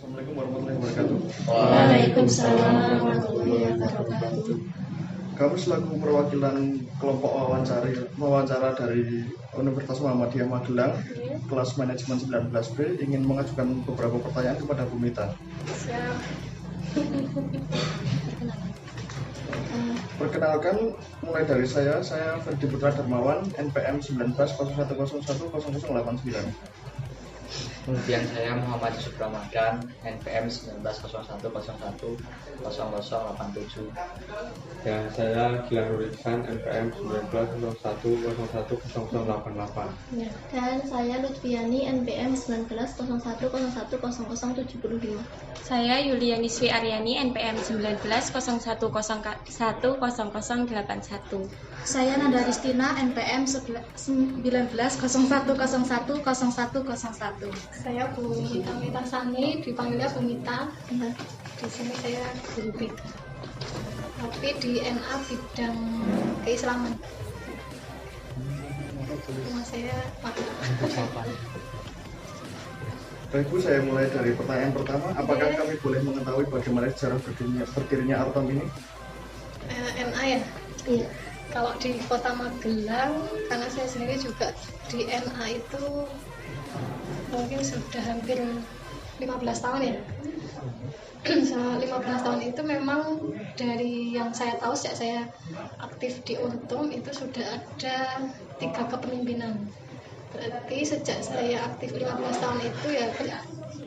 Assalamualaikum warahmatullahi wabarakatuh. Waalaikumsalam warahmatullahi wabarakatuh. Kami selaku perwakilan kelompok wawancara dari Universitas Muhammadiyah Magelang, kelas manajemen 19B, ingin mengajukan beberapa pertanyaan kepada Bu Mita. Siap. Perkenalkan, mulai dari saya Ferdi Putra Darmawan, NPM 1901010089. Kemudian saya Muhammad Subramadan, NPM 1901010087. Dan saya Gilang Nuriksan, NPM 1901010088. Dan saya Lutfiani, NPM 1901010075. Saya Yuliani Sri Aryani, NPM 1901010081. Saya Nanda Ristina, NPM 1901010101. Saya Bu Mita Sani, dipanggilnya Bu Mita. Di sini saya guru BK, tapi di NA bidang keislaman. Rumah saya Baik Bu, saya mulai dari pertanyaan pertama. Apakah kami boleh mengetahui bagaimana sejarah berdirinya Artom ini? NA ya? Iya. Kalau di Kota Magelang, karena saya sendiri juga di NA itu mungkin sudah hampir 15 tahun ya. 15 tahun itu memang dari yang saya tahu sejak saya aktif di Untum itu sudah ada 3 kepemimpinan. Berarti sejak saya aktif 15 tahun itu ya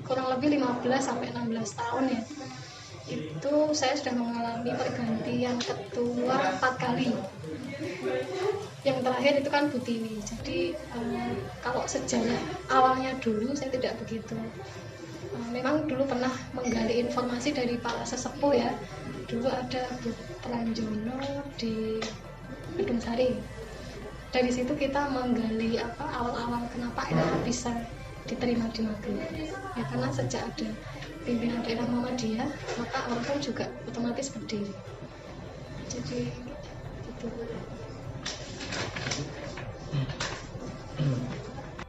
kurang lebih 15 sampai 16 tahun ya. Itu saya sudah mengalami pergantian ketua 4 kali. Yang terakhir itu kan Bu Tiwi. Jadi kalau sejarah awalnya dulu saya tidak begitu. Memang dulu pernah menggali informasi dari para sesepuh ya. Dulu ada Bu Pranjono di Gedung Sari. Dari situ kita menggali awal-awal kenapa NA bisa diterima di Magelang. Ya karena sejak ada pimpinan daerah Muhammadiyah, maka Orkom juga otomatis berdiri. Jadi itu.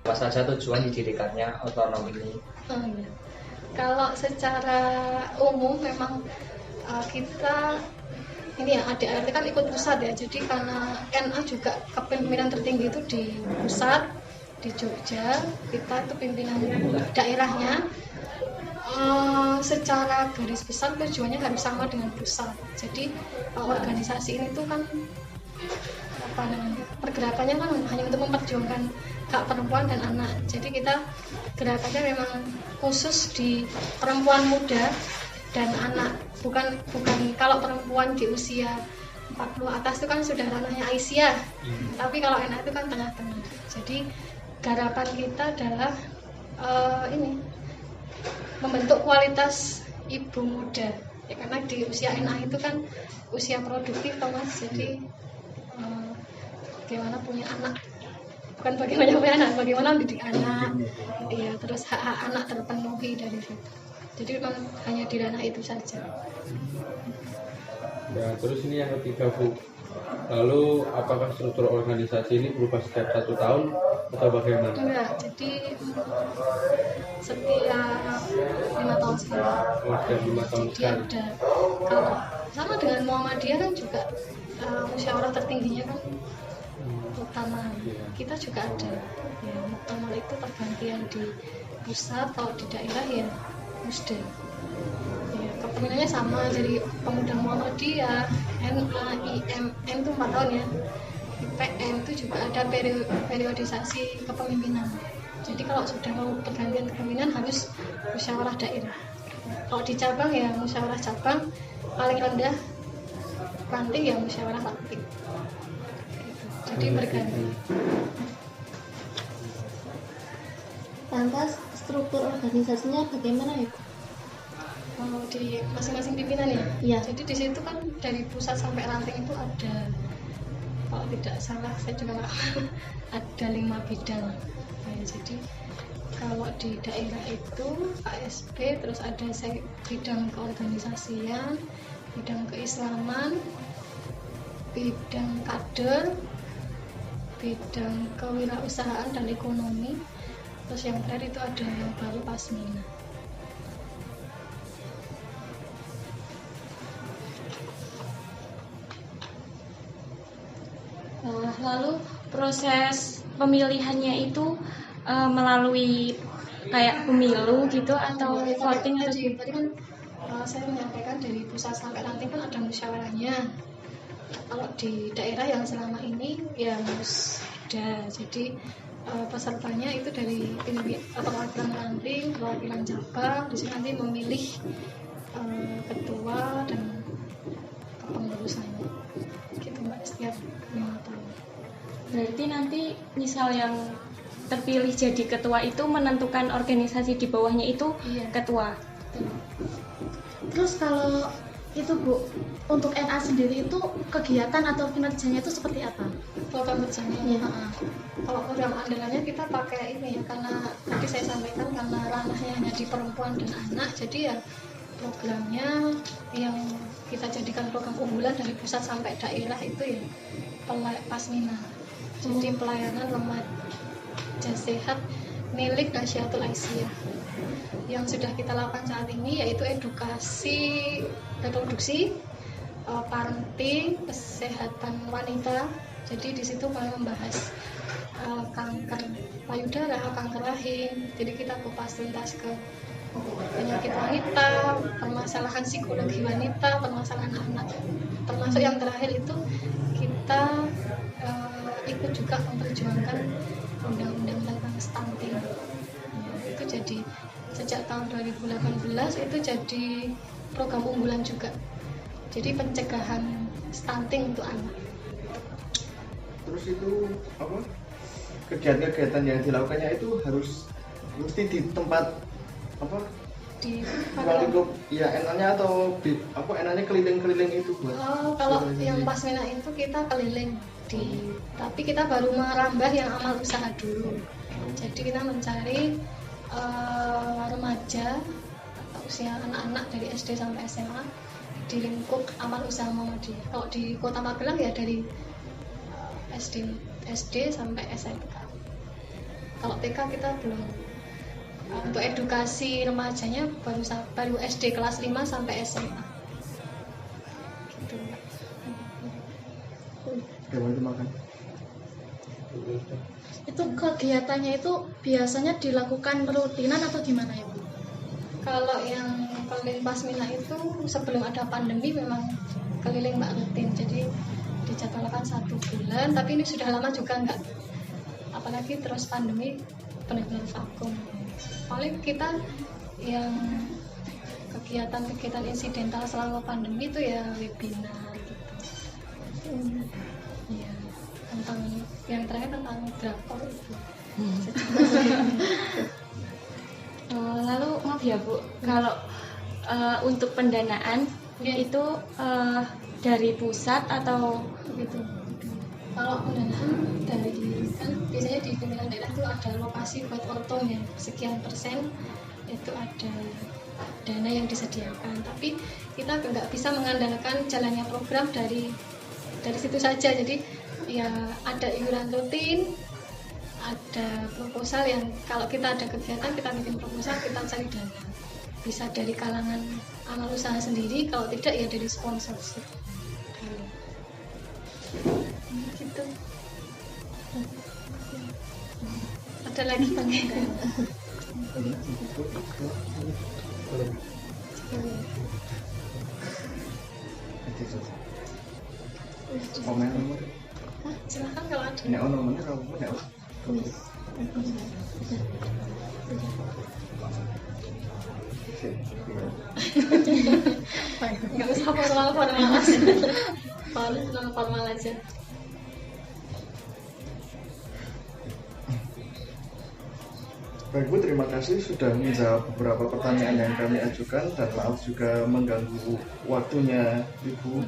Apa saja tujuan didirikannya otonom ini? Iya. Kalau secara umum memang kita ini ya ADART kan ikut pusat ya. Jadi karena NA juga kepemimpinan tertinggi itu di pusat di Jogja, kita itu pimpinan daerahnya. Secara garis besar tujuannya harus sama dengan pusat. Jadi organisasi ini tuh kan pergerakannya kan hanya untuk memperjuangkan hak perempuan dan anak. Jadi kita gerakannya memang khusus di perempuan muda dan anak. Bukan kalau perempuan di usia 40 atas itu kan sudah ranahnya Aisyah. Tapi kalau anak itu kan tengah-tengah. Jadi garapan kita adalah ini membentuk kualitas ibu muda. Ya karena di usia NA itu kan usia produktif Mas. Jadi bagaimana punya anak, bukan bagaimana punya anak, bagaimana mendidik anak, iya, terus hak-hak anak terpenuhi dari situ. Jadi memang hanya di ranah itu saja. Ya, terus ini yang ketiga Bu. Lalu apakah struktur organisasi ini berubah setiap 1 tahun atau bagaimana? Enggak, jadi setiap 5 tahun sekali. Setiap 5 tahun Jadi sekali. ada, kalau sama dengan Muhammadiyah kan juga musyawarah tertingginya kan utama. Kita juga ada. Ya, muktamar itu pergantian di pusat, kalau di daerah ya musda. Ya, kepemimpinannya sama, jadi pemuda Muhammadiyah, NA, IMM itu 4 tahun ya. IPM itu juga ada periodisasi kepemimpinan. Jadi kalau sudah mau pergantian kepemimpinan harus musyawarah daerah. Kalau di cabang ya musyawarah cabang, paling rendah ranting ya musyawarah ranting. Jadi berganti. Lantas struktur organisasinya bagaimana ya? Di masing-masing pimpinan ya? Iya. Jadi di situ kan dari pusat sampai ranting itu ada, kalau tidak salah saya juga nggak ada 5 bidang. Nah, jadi kalau di daerah itu ASB, terus ada bidang keorganisasian, bidang keislaman, bidang kader, bidang kewirausahaan dan ekonomi, terus yang terakhir itu ada yang baru Pasmina. Lalu proses pemilihannya itu melalui kayak pemilu gitu atau voting atau tadi kan saya menyampaikan dari pusat sampai ranting kan ada musyawarahnya. Kalau di daerah yang selama ini ya harus ada. Jadi pesertanya itu dari perwakilan ranting, perwakilan cabang, di sini nanti memilih ketua dan kepengurusannya. Gitu Mbak, setiap 5 tahun. berarti nanti misal yang terpilih jadi ketua itu menentukan organisasi di bawahnya itu Iya. ketua. Terus kalau itu Bu, untuk NA sendiri itu kegiatan atau kinerjanya itu seperti apa? Program kerjanya. Iya. Kalau program andalannya kita pakai ini ya, karena tadi saya sampaikan karena ranahnya hanya di perempuan dan anak, jadi ya programnya yang kita jadikan program unggulan dari pusat sampai daerah itu ya Pasmina. Jadi pelayanan remaja sehat milik Nasyatul Aisyah. Yang sudah kita lakukan saat ini yaitu edukasi reproduksi, parenting, kesehatan wanita. Jadi di situ kami membahas kanker payudara, kanker rahim. Jadi kita kupas tuntas ke penyakit wanita, permasalahan psikologi wanita, permasalahan anak. Termasuk yang terakhir itu kita ikut juga memperjuangkan undang-undang tentang stunting. Itu jadi sejak tahun 2018 itu jadi program unggulan juga. Jadi pencegahan stunting untuk anak. Terus itu apa? Kegiatan-kegiatan yang dilakukannya itu harus mesti di tempat apa? Di Ruang lingkup ya enaknya atau enaknya keliling-keliling itu buat. kalau yang Pasmina itu kita keliling tapi kita baru merambah yang amal usaha dulu. Jadi kita mencari remaja atau usia anak-anak dari SD sampai SMA di lingkup amal usaha Muhammadiyah. Kalau di Kota Magelang ya dari SD sampai SMK. Kalau TK kita belum. Untuk edukasi remajanya baru SD kelas 5 sampai SMA. Gitu, Mbak. Boleh dimakan. Itu kegiatannya itu biasanya dilakukan rutinan atau gimana ya Bu? Kalau yang keliling Pasmina itu sebelum ada pandemi memang keliling Mbak rutin. Jadi dijadwalkan 1 bulan, tapi ini sudah lama juga enggak. Apalagi terus pandemi benar-benar vakum. Paling kita yang kegiatan-kegiatan insidental selama pandemi itu ya webinar gitu. Iya, tentang yang terakhir tentang drakor itu. Lalu maaf ya Bu, kalau untuk pendanaan itu dari pusat atau Begitu. Kalau pendanaan dari kan biasanya di pimpinan daerah itu ada alokasi buat orto ya sekian persen itu ada dana yang disediakan. Tapi kita nggak bisa mengandalkan jalannya program dari situ saja. Jadi ya ada iuran rutin, ada proposal yang kalau kita ada kegiatan kita bikin proposal, kita cari dana. Bisa dari kalangan amal usaha sendiri, kalau tidak ya dari sponsor sih. Gitu. Ada lagi pertanyaan? Komen nomor. Silakan kalau ada. Nek ono nomornya kamu nek. Nggak usah formal aja. Formal aja. Baik Bu, terima kasih sudah menjawab beberapa pertanyaan yang kami ajukan dan maaf juga mengganggu waktunya Ibu.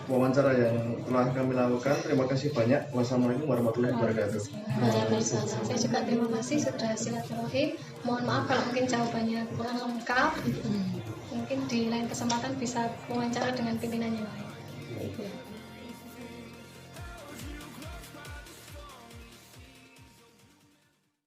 Wawancara yang telah kami lakukan. Terima kasih banyak. Wassalamualaikum warahmatullahi wabarakatuh. Saya juga terima kasih sudah silaturahim. Mohon maaf kalau mungkin jawabannya kurang lengkap. Mungkin di lain kesempatan bisa wawancara dengan pimpinan yang lain.